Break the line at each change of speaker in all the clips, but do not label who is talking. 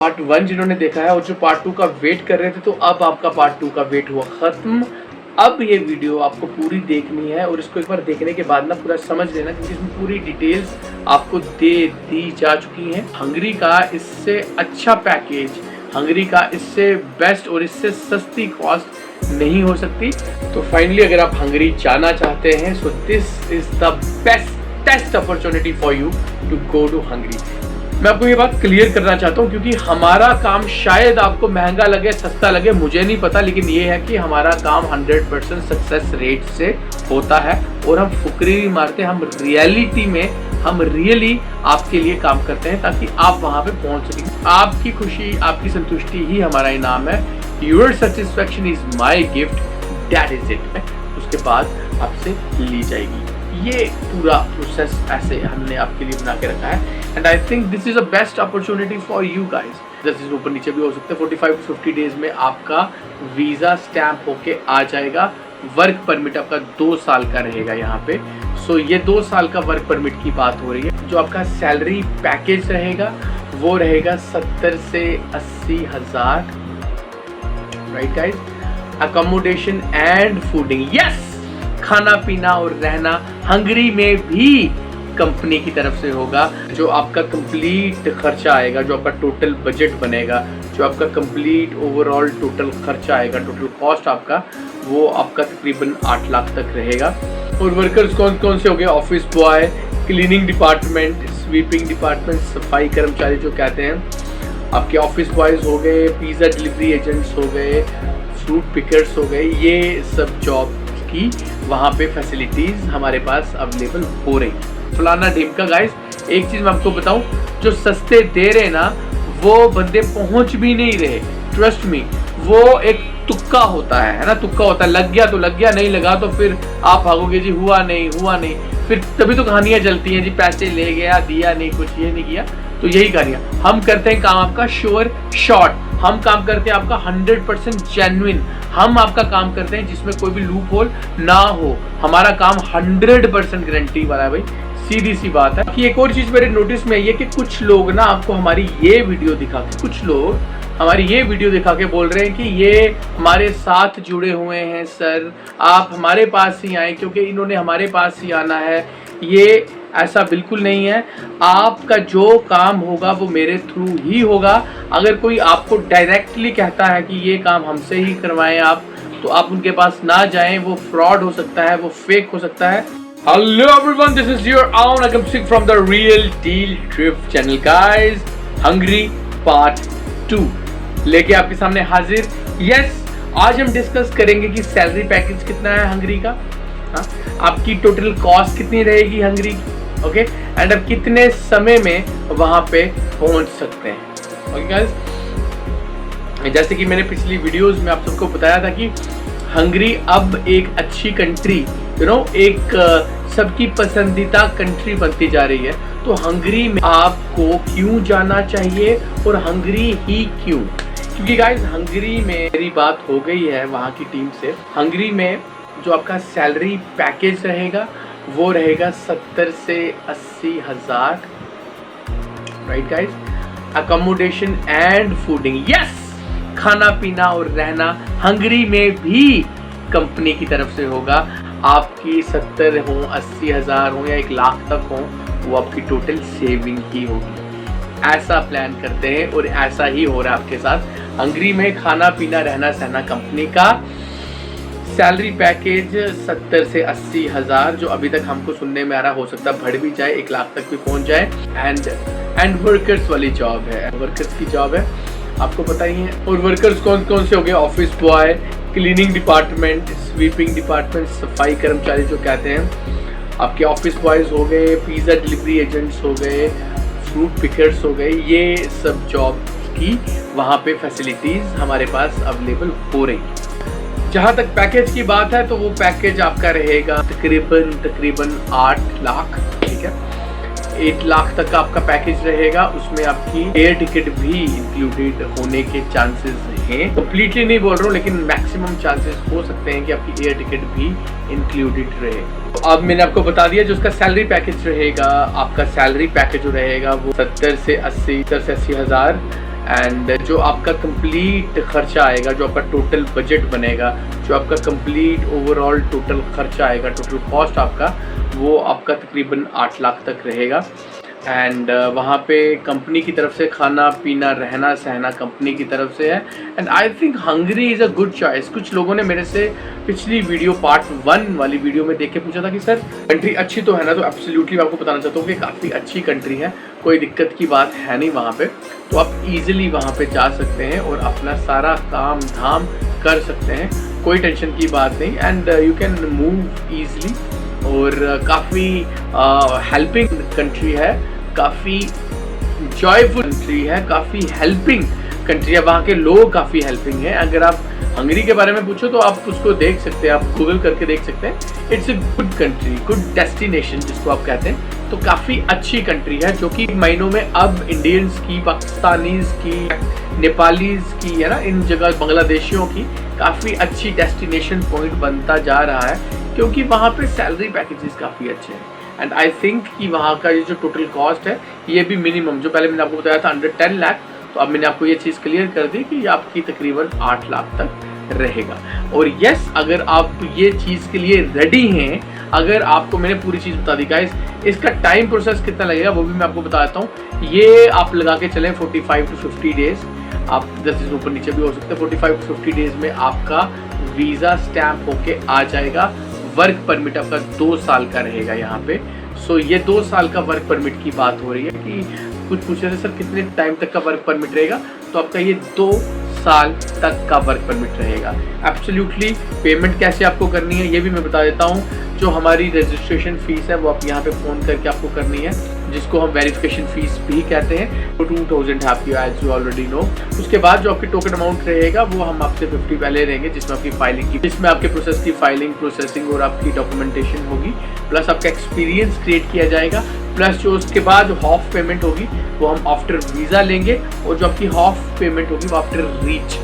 Part 1 जिन्होंने देखा है और जो पार्ट 2 का वेट कर रहे थे, तो अब आपका पार्ट 2 का वेट हुआ खत्म। अब ये वीडियो आपको पूरी देखनी है और इसको एक बार देखने के बाद ना पूरा समझ लेना, क्योंकि इसमें पूरी डिटेल्स आपको दे दी जा चुकी हैं। हंगरी का इससे अच्छा पैकेज, हंगरी का इससे बेस्ट और इससे सस्ती कॉस्ट नहीं हो सकती। तो फाइनली अगर आप हंगरी जाना चाहते हैं, so this is the best opportunity for you to go to Hungary. मैं आपको ये बात क्लियर करना चाहता हूँ, क्योंकि हमारा काम शायद आपको महंगा लगे, सस्ता लगे, मुझे नहीं पता, लेकिन ये है कि हमारा काम 100% सक्सेस रेट से होता है और हम फुकरी नहीं मारते। हम रियलिटी में हम रियली आपके लिए काम करते हैं ताकि आप वहां पे पहुंच सकें। आपकी खुशी, आपकी संतुष्टि ही हमारा इनाम है। Your satisfaction is my gift, that is it. उसके बाद आपसे ली जाएगी। ये पूरा प्रोसेस ऐसे हमने आपके लिए बना के रखा है and I think this is a best opportunity for you guys. जैसे ऊपर नीचे भी हो सकते हैं। 45 to 50 डेज में आपका वीज़ा स्टैम्प होके आ जाएगा। वर्क परमिट आपका 2 साल का रहेगा यहाँ पे। सो ये 2 साल का वर्क परमिट की बात हो रही है। जो आपका सैलरी पैकेज रहेगा वो रहेगा 70 से 80 हज़ार, right guys. Accommodation and fooding, yes, खाना पीना और रहना हंगरी में भी कंपनी की तरफ से होगा। जो आपका कंप्लीट खर्चा आएगा, जो आपका टोटल बजट बनेगा, जो आपका कंप्लीट ओवरऑल टोटल खर्चा आएगा, टोटल कॉस्ट आपका, वो आपका तकरीबन 8 लाख तक रहेगा। और वर्कर्स कौन कौन से हो गए? Office boy, cleaning department, sweeping department, सफाई कर्मचारी जो कहते हैं, आपके ऑफिस बॉयज़ हो गए, पिज़्ज़ा डिलीवरी एजेंट्स हो गए, फ्रूट पिकर्स हो गए। ये सब जॉब की वहाँ पे फैसिलिटीज़ हमारे पास अवेलेबल हो रही है। फलाना ढिमका गाइस, एक चीज़ मैं आपको बताऊं, जो सस्ते दे रहे ना वो बंदे पहुंच भी नहीं रहे। ट्रस्ट मी, वो एक तुक्का होता है ना, तुक्का होता है। लग गया तो लग गया, नहीं लगा तो फिर आप भागोगे जी, हुआ नहीं, फिर तभी तो कहानियाँ चलती हैं जी, पैसे ले गया, दिया नहीं, कुछ ये नहीं किया। तो यही कहानियाँ। हम करते हैं काम आपका श्योर शॉर्ट, हम काम करते हैं आपका 100% जेन्युइन। हम आपका काम करते हैं जिसमें कोई भी लूप होल ना हो। हमारा काम 100% गारंटी वाला है भाई, सीधी सी बात है। कि एक और चीज मेरे नोटिस में ये कि कुछ लोग ना आपको हमारी ये वीडियो दिखा के, कुछ लोग हमारी ये वीडियो दिखा के बोल रहे हैं कि ये हमारे साथ जुड़े हुए हैं सर, आप हमारे पास ही आए क्योंकि इन्होंने हमारे पास ही आना है। ये ऐसा बिल्कुल नहीं है। आपका जो काम होगा वो मेरे थ्रू ही होगा। अगर कोई आपको डायरेक्टली कहता है कि ये काम हमसे ही करवाएं आप, तो आप उनके पास ना जाएं। वो फ्रॉड हो सकता है, वो फेक हो सकता है। Hello everyone, this is your own Akam Singh from the real deal trip channel guys. Hungary part 2 लेके आपके सामने हाजिर। यस, आज हम डिस्कस करेंगे कि सैलरी पैकेज कितना है हंगरी का, आपकी टोटल कॉस्ट कितनी रहेगी हंगरी की, ओके, एंड अब कितने समय में वहां पे पहुंच सकते हैं। ओके गाइस, जैसे कि मैंने पिछली वीडियोस में आप सबको बताया था कि हंगरी अब एक अच्छी कंट्री, एक सबकी पसंदीदा कंट्री बनती जा रही है। तो हंगरी में आपको क्यों जाना चाहिए और हंगरी ही क्यों? क्योंकि गाइस हंगरी में मेरी बात हो गई है वहाँ की टीम से। हंगरी में जो आपका सैलरी पैकेज रहेगा वो रहेगा 70 से 80 हज़ार, right guys. Accommodation and fooding, yes, खाना पीना और रहना हंगरी में भी कंपनी की तरफ से होगा। आपकी 70 हो, 80 हज़ार हो या 1 लाख तक हो, वो आपकी टोटल सेविंग ही होगी। ऐसा प्लान करते हैं और ऐसा ही हो रहा है आपके साथ। हंगरी में खाना पीना रहना सहना कंपनी का सैलरी पैकेज 70 से 80 हज़ार, जो अभी तक हमको सुनने में आ रहा, हो सकता है बढ़ भी जाए, 1 लाख तक भी पहुंच जाए। एंड वर्कर्स वाली जॉब है, वर्कर्स की जॉब है, आपको पता ही है। और वर्कर्स कौन कौन से हो गए? Office boy, cleaning department, sweeping department, सफाई कर्मचारी जो कहते हैं, आपके ऑफिस बॉयज़ हो गए, पिज़्ज़ा डिलीवरी एजेंट्स हो गए, फ्रूट पिकर्स हो गए। ये सब जॉब की वहाँ पे फैसिलिटीज़ हमारे पास अवेलेबल हो रही है। जहाँ तक पैकेज की बात है तो वो पैकेज आपका रहेगा तकरीबन 8 लाख, ठीक है। 8 लाख तक का आपका पैकेज रहेगा। उसमें आपकी एयर टिकट भी इंक्लूडेड होने के चांसेस हैं। कंप्लीटली नहीं बोल रहा हूँ, लेकिन मैक्सिमम चांसेस हो सकते हैं कि आपकी एयर टिकट भी इंक्लूडेड रहे। तो अब मैंने आपको बता दिया जो उसका सैलरी पैकेज रहेगा। आपका सैलरी पैकेज जो रहेगा वो 70 से 80 हज़ार एंड जो आपका कंप्लीट खर्चा आएगा, जो आपका टोटल बजट बनेगा, जो आपका कंप्लीट ओवरऑल टोटल खर्चा आएगा, टोटल कॉस्ट आपका, वो आपका तकरीबन 8 लाख तक रहेगा। एंड वहाँ पे कंपनी की तरफ से खाना पीना रहना सहना कंपनी की तरफ से है। And I think Hungary is a good choice. कुछ लोगों ने मेरे से पिछली वीडियो पार्ट 1 वाली वीडियो में देख के पूछा था कि सर कंट्री अच्छी तो है ना, तो एब्सोल्युटली मैं आपको बताना चाहता हूँ कि काफ़ी अच्छी कंट्री है, कोई दिक्कत की बात है नहीं वहाँ पे। तो आप ईजिली वहाँ पे जा सकते हैं और अपना सारा काम धाम कर सकते हैं, कोई टेंशन की बात नहीं। And you can move easily और काफ़ी हेल्पिंग कंट्री है, काफ़ी जॉयफुल कंट्री है, काफ़ी हेल्पिंग कंट्री है, वहाँ के लोग काफ़ी हेल्पिंग हैं। अगर आप हंगरी के बारे में पूछो तो आप उसको देख सकते हैं, आप गूगल करके देख सकते हैं। It's a good country, good destination जिसको आप कहते हैं। तो काफ़ी अच्छी कंट्री है जो कि महीनों में अब इंडियंस की, पाकिस्तानीज़ की, नेपालीज़ की, है ना, इन जगह बांग्लादेशियों की काफ़ी अच्छी डेस्टिनेशन पॉइंट बनता जा रहा है, क्योंकि वहाँ पे सैलरी पैकेजेस काफ़ी अच्छे हैं। एंड आई थिंक कि वहाँ का ये जो टोटल कॉस्ट है ये भी मिनिमम, जो पहले मैंने आपको बताया था अंडर 10 लाख, तो अब मैंने आपको ये चीज़ क्लियर कर दी कि ये आपकी तकरीबन 8 लाख तक रहेगा। और यस, अगर आप ये चीज़ के लिए रेडी हैं, अगर आपको मैंने पूरी चीज़ बता दी गाइस, इसका टाइम प्रोसेस कितना लगेगा वो भी मैं आपको बता देता हूँ। ये आप लगा के चलें 45 to 50 डेज़, आप 10 दिन ऊपर नीचे भी हो सकते हैं। 45 to 50 डेज़ में आपका वीज़ा स्टैम्प होके आ जाएगा। वर्क परमिट आपका 2 साल का रहेगा यहाँ पे। सो ये 2 साल का वर्क परमिट की बात हो रही है कि कुछ पूछ रहे थे सर कितने टाइम तक का वर्क परमिट रहेगा, तो आपका ये 2 साल तक का वर्क परमिट रहेगा। एब्सोल्युटली पेमेंट कैसे आपको करनी है ये भी मैं बता देता हूँ। जो हमारी रजिस्ट्रेशन फ़ीस है वो आप यहाँ पे फ़ोन करके आपको करनी है, जिसको हम वेरिफिकेशन फ़ीस भी कहते हैं। तो 2000 है आपकी, एज यू ऑलरेडी नो। उसके बाद जो आपकी टोकन अमाउंट रहेगा वो हम आपसे 50 पहले रहेंगे, जिसमें आपकी फाइलिंग की, जिसमें आपके प्रोसेस की फाइलिंग, प्रोसेसिंग और आपकी डॉक्यूमेंटेशन होगी, प्लस आपका एक्सपीरियंस क्रिएट किया जाएगा, प्लस जो उसके बाद जो हाफ पेमेंट होगी वो हम आफ्टर वीज़ा लेंगे, और जो आपकी हाफ पेमेंट होगी वो आफ्टर रीच,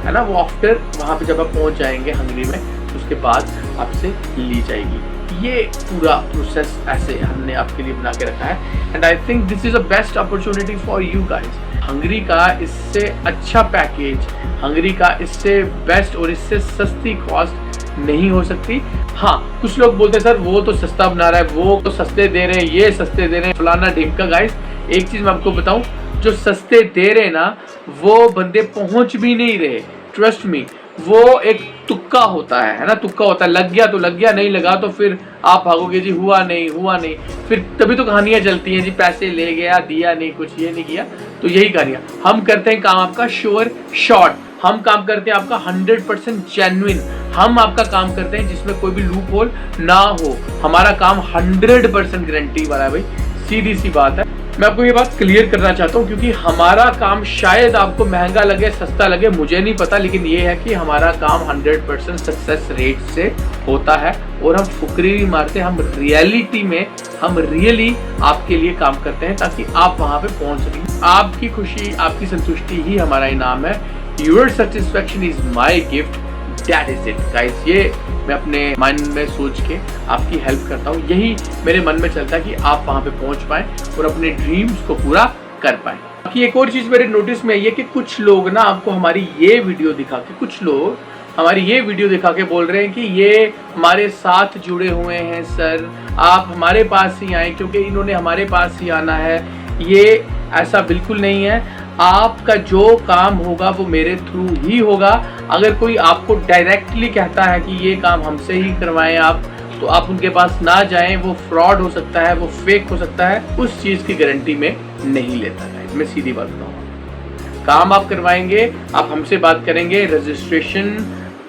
है ना, वो आफ्टर वहाँ पे जब आप पहुँच जाएंगे हंगरी में, उसके बाद आपसे ली जाएगी। ये पूरा प्रोसेस ऐसे हमने आपके लिए बना के रखा है। And I think this is a best opportunity for you guys. Hungary का इससे अच्छा पैकेज, हंगरी का इससे बेस्ट और इससे सस्ती कॉस्ट नहीं हो सकती। हाँ, कुछ लोग बोलते हैं सर वो तो सस्ता बना रहा है, वो तो सस्ते दे रहे हैं, ये सस्ते दे रहे हैं, फलाना ढिमका। गाइस एक चीज़ मैं आपको बताऊं, जो सस्ते दे रहे ना वो बंदे पहुंच भी नहीं रहे। ट्रस्ट मी, वो एक तुक्का होता है ना, तुक्का होता है। लग गया तो लग गया, नहीं लगा तो फिर आप भागोगे जी, हुआ नहीं हुआ नहीं, फिर तभी तो कहानियां चलती हैं जी, पैसे ले गया, दिया नहीं, कुछ ये नहीं किया। तो यही कहानियां। हम करते हैं काम आपका श्योर शॉर्ट, हम काम करते हैं आपका 100% जेन्युइन, हम आपका काम करते हैं जिसमें कोई भी लूप होल ना हो। हमारा काम 100% गारंटी वाला है भाई, सीधी सी बात है। मैं आपको ये बात क्लियर करना चाहता हूँ, क्योंकि हमारा काम शायद आपको महंगा लगे, सस्ता लगे, मुझे नहीं पता, लेकिन ये है कि हमारा काम 100% सक्सेस रेट से होता है। और हम फुकरी नहीं मारते, हम रियलिटी में हम रियली आपके लिए काम करते हैं ताकि आप वहाँ पे पहुँच सकें। आपकी खुशी, आपकी संतुष्टि ही हमारा इनाम है। Your satisfaction is my gift, that is it guys. ये मैं अपने मन में सोच के आपकी हेल्प करता हूँ, यही मेरे मन में चलता है कि आप वहाँ पे पहुँच पाएँ और अपने ड्रीम्स को पूरा कर पाएँ। बाकी एक और चीज़ मेरे नोटिस में ये कि कुछ लोग ना आपको हमारी ये वीडियो दिखा के, कुछ लोग हमारी ये वीडियो दिखा के बोल रहे हैं कि ये हमारे साथ जुड़े हुए हैं सर, आप हमारे पास ही आएँ क्योंकि इन्होंने हमारे पास ही आना है। ये ऐसा बिल्कुल नहीं है। आपका जो काम होगा वो मेरे थ्रू ही होगा। अगर कोई आपको डायरेक्टली कहता है कि ये काम हमसे ही करवाएं आप, तो आप उनके पास ना जाएं, वो फ्रॉड हो सकता है, वो फेक हो सकता है, उस चीज़ की गारंटी में नहीं लेता है। मैं सीधी बात बताऊँ, काम आप करवाएंगे, आप हमसे बात करेंगे, रजिस्ट्रेशन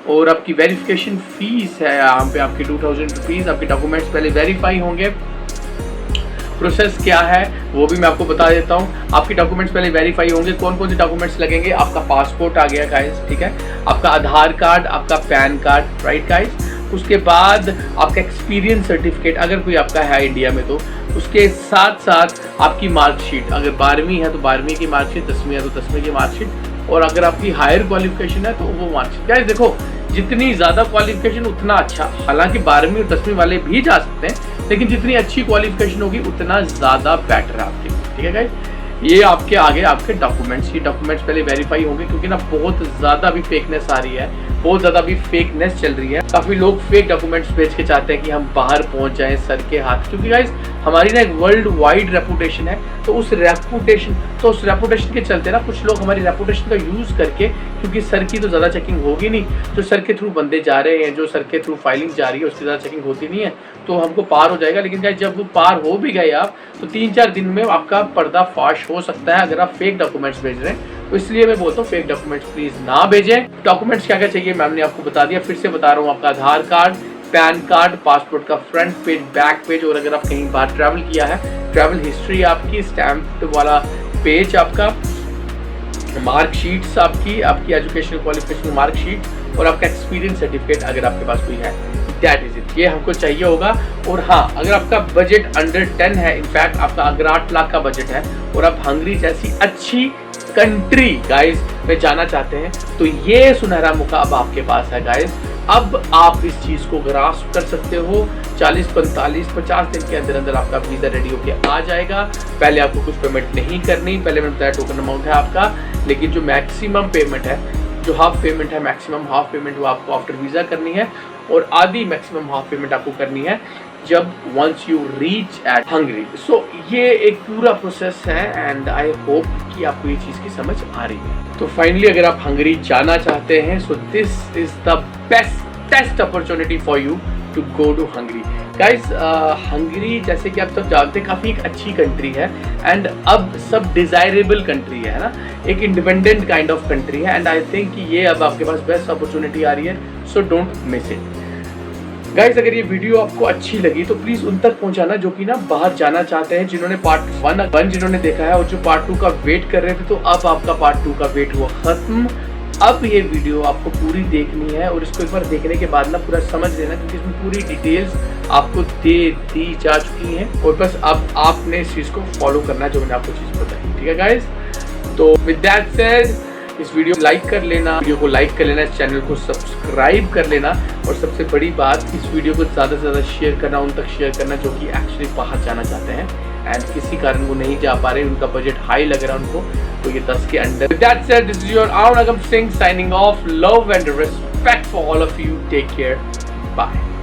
और आपकी वेरिफिकेशन फीस है यहाँ पे आपकी 2000 रुपीज़। आपके डॉक्यूमेंट्स पहले वेरीफाई होंगे। प्रोसेस क्या है वो भी मैं आपको बता देता हूँ। आपके डॉक्यूमेंट्स पहले वेरीफाई होंगे। कौन कौन से डॉक्यूमेंट्स लगेंगे? आपका पासपोर्ट आ गया गाइस, ठीक है, आपका आधार कार्ड, आपका पैन कार्ड, राइट गाइस। उसके बाद आपका एक्सपीरियंस सर्टिफिकेट अगर कोई आपका है इंडिया में, तो उसके साथ साथ आपकी मार्कशीट, अगर 12वीं है तो 12वीं की मार्कशीट, 10वीं है तो 10वीं की मार्कशीट, और अगर आपकी हायर क्वालिफिकेशन है तो वो मार्कशीट। गाइस देखो, जितनी ज़्यादा क्वालिफिकेशन उतना अच्छा, हालांकि 12वीं और 10वीं वाले भी जा सकते हैं, लेकिन जितनी अच्छी क्वालिफिकेशन होगी उतना ज़्यादा बेटर है आपके लिए, ठीक है गाइस। ये आपके आगे आपके डॉक्यूमेंट्स, ये डॉक्यूमेंट्स पहले वेरीफाई होंगे, क्योंकि ना बहुत ज़्यादा अभी फेकनेस आ रही है, बहुत ज़्यादा अभी फेकनेस चल रही है। काफ़ी लोग फेक डॉक्यूमेंट्स भेज के चाहते हैं कि हम बाहर पहुंच जाएं सर के हाथ, क्योंकि गाइस हमारी ना एक वर्ल्ड वाइड रेपुटेशन है। तो उस रेपुटेशन के चलते ना कुछ लोग हमारी रेपुटेशन का यूज़ करके, क्योंकि सर की तो ज़्यादा चेकिंग होगी नहीं, जो सर के थ्रू बंदे जा रहे हैं, जो सर के थ्रू फाइलिंग जा रही है, उसकी ज़्यादा चेकिंग होती नहीं है, तो हमको पार हो जाएगा। लेकिन गाइस जब वो पार हो भी गए आप, तो 3-4 दिन में आपका पर्दाफाश हो सकता है अगर आप फेक डॉक्यूमेंट्स भेज रहे हैं। तो इसलिए मैं बोलता हूँ फेक डॉक्यूमेंट्स प्लीज ना भेजें। डॉक्यूमेंट्स क्या क्या चाहिए मैम ने आपको बता दिया, फिर से बता रहा हूँ। आपका आधार कार्ड, पैन कार्ड, पासपोर्ट का फ्रंट पेज, बैक पेज, और अगर आप कहीं बाहर ट्रैवल किया है, ट्रैवल हिस्ट्री आपकी, स्टैम्प वाला पेज आपका, मार्कशीट्स आपकी एजुकेशन क्वालिफिकेशन मार्कशीट, और आपका एक्सपीरियंस सर्टिफिकेट अगर आपके पास कोई है, दैट इज इट। ये हमको चाहिए होगा। और हाँ, अगर आपका बजट अंडर 10 है, इनफैक्ट आपका अगर 8 लाख का बजट है और आप हंगरी जैसी अच्छी कंट्री गाइस में जाना चाहते हैं, तो ये सुनहरा मौका अब आपके पास है गाइस। अब आप इस चीज़ को ग्रास्प कर सकते हो। 40, 45, 50 दिन के अंदर अंदर आपका वीज़ा रेडी होके आ जाएगा। पहले आपको कुछ पेमेंट नहीं करनी, पहले मैंने बताया टोकन अमाउंट है आपका, लेकिन जो मैक्सिमम पेमेंट है, जो हाफ पेमेंट है, मैक्सिमम हाफ पेमेंट वो आपको आफ्टर वीज़ा करनी है, और आधी मैक्सिमम हाफ पेमेंट आपको करनी है जब once you reach at Hungary. So ये एक पूरा प्रोसेस है, एंड आई होप कि आपको ये चीज़ की समझ आ रही है। तो फाइनली अगर आप हंगरी जाना चाहते हैं, so this is the best opportunity for you to go to Hungary guys. Hungary जैसे कि आप सब जानते हैं काफ़ी एक अच्छी कंट्री है, एंड अब सब डिज़ायरेबल कंट्री है ना, एक इंडिपेंडेंट काइंड ऑफ कंट्री है, एंड आई थिंक कि ये अब आपके पास बेस्ट अपॉर्चुनिटी आ रही है। So don't miss it guys. अगर ये वीडियो आपको अच्छी लगी तो प्लीज़ उन तक पहुंचाना जो कि ना बाहर जाना चाहते हैं, जिन्होंने पार्ट 1 जिन्होंने देखा है और जो पार्ट 2 का वेट कर रहे थे, तो अब आपका पार्ट 2 का वेट हुआ ख़त्म। अब ये वीडियो आपको पूरी देखनी है, और इसको एक बार देखने के बाद ना पूरा समझ लेना, क्योंकि इसमें पूरी डिटेल्स आपको दे दी जा चुकी हैं, और बस अब आपने इस चीज़ को फॉलो करना है जो मैंने आपको चीज़ बताई। ठीक है गाइज, तो विद दैट सेड इस वीडियो लाइक कर लेना, वीडियो को लाइक कर लेना, इस चैनल को सब्सक्राइब कर लेना, और सबसे बड़ी बात, इस वीडियो को ज़्यादा से ज़्यादा शेयर करना, उन तक शेयर करना जो कि एक्चुअली बाहर जाना चाहते हैं एंड किसी कारण वो नहीं जा पा रहे, उनका बजट हाई लग रहा है उनको, तो ये 10 के under. With that said, this is your Arun Agam Singh signing off. Love and respect for all of you. Take care. Bye.